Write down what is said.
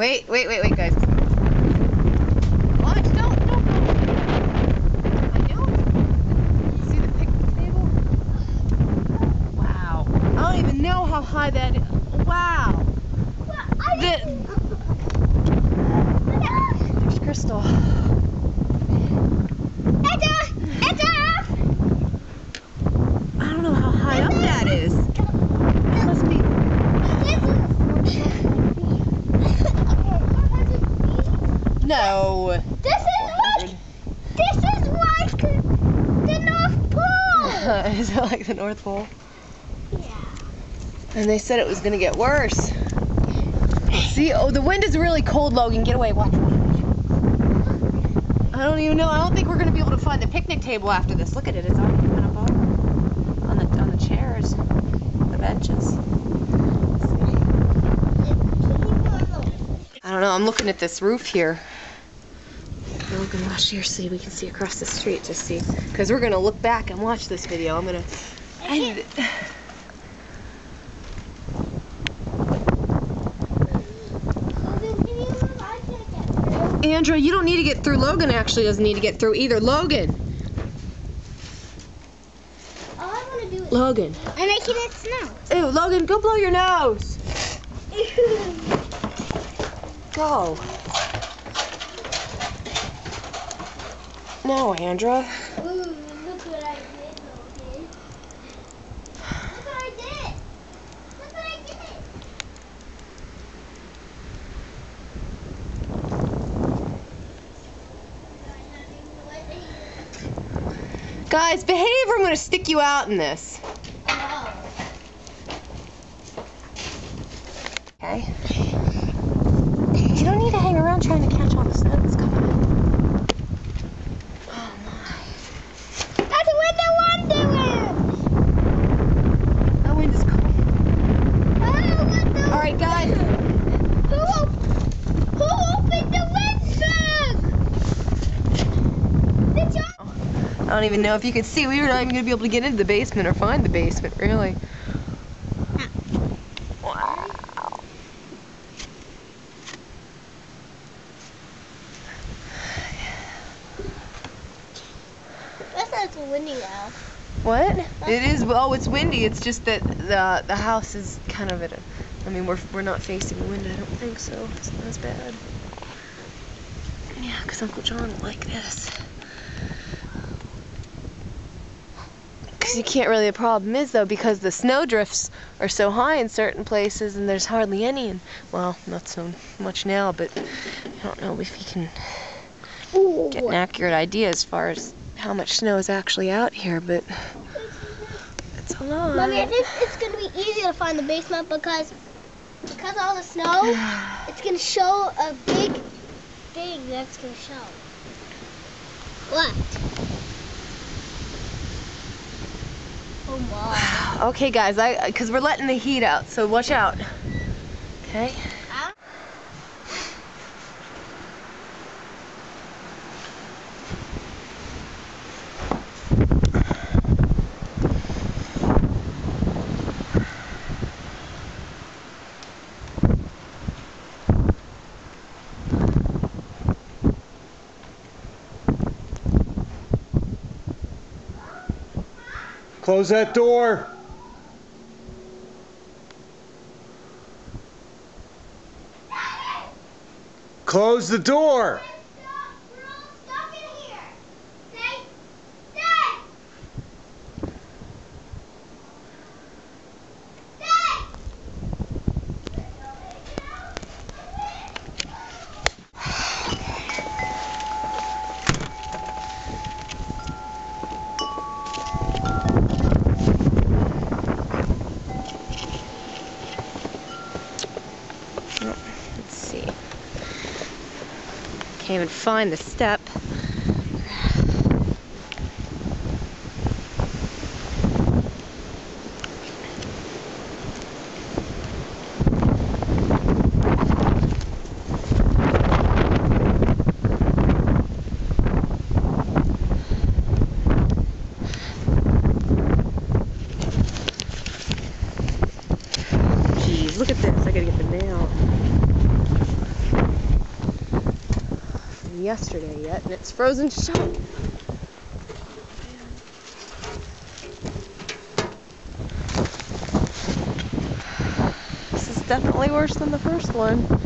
Wait, guys. Watch, don't go. I know. See the picnic table? Wow. I don't even know how high that is. Wow. There's Crystal. I don't know how high up that is. It must be. No. This is like the North Pole. Is it like the North Pole? Yeah. And they said it was going to get worse. See, oh, the wind is really cold, Logan. Get away. Watch. I don't even know. I don't think we're going to be able to find the picnic table after this. Look at it. It's already kind of on the chairs, the benches. I don't know. I'm looking at this roof here. Logan, watch here. See, we can see across the street. Just see, because we're going to look back and watch this video. I'm going to edit it. Andrea, you don't need to get through. Logan actually doesn't need to get through either. Logan. All I want to do is... Logan. I'm making it snow. Ew, Logan, go blow your nose. Go. No, Andrea. Ooh, look what I did, Logan. Look what I did. Look what I did. Guys, behave or I'm going to stick you out in this. Okay? You don't need to hang around trying to catch all the snow that's coming in. Oh my. That's when the Wonderland. That wind is cold. Oh, Alright, guys. Who opened the window? I don't even know if you can see. We were not even going to be able to get into the basement or find the basement, really. Wow. That's not windy now. What? It is. Oh, it's windy. It's just that the house is kind of at a. I mean, we're not facing the wind. I don't think so. It's not as bad. Yeah, because Uncle John will like this. Because you can't really. The problem is though, because the snow drifts are so high in certain places, and there's hardly any. And well, not so much now, but I don't know if you can get an accurate idea as far as how much snow is actually out here, but it's a lot. Mommy, I think it's going to be easy to find the basement because of all the snow, it's going to show a big thing that's going to show. What? Oh my. Okay, guys, because we're letting the heat out, so watch out. Okay? Close that door. Close the door. We're all stuck in here. Stay. Let's see. Can't even find the step. Jeez, look at this. I gotta get the nail. yesterday yet, and it's frozen shut. This is definitely worse than the first one.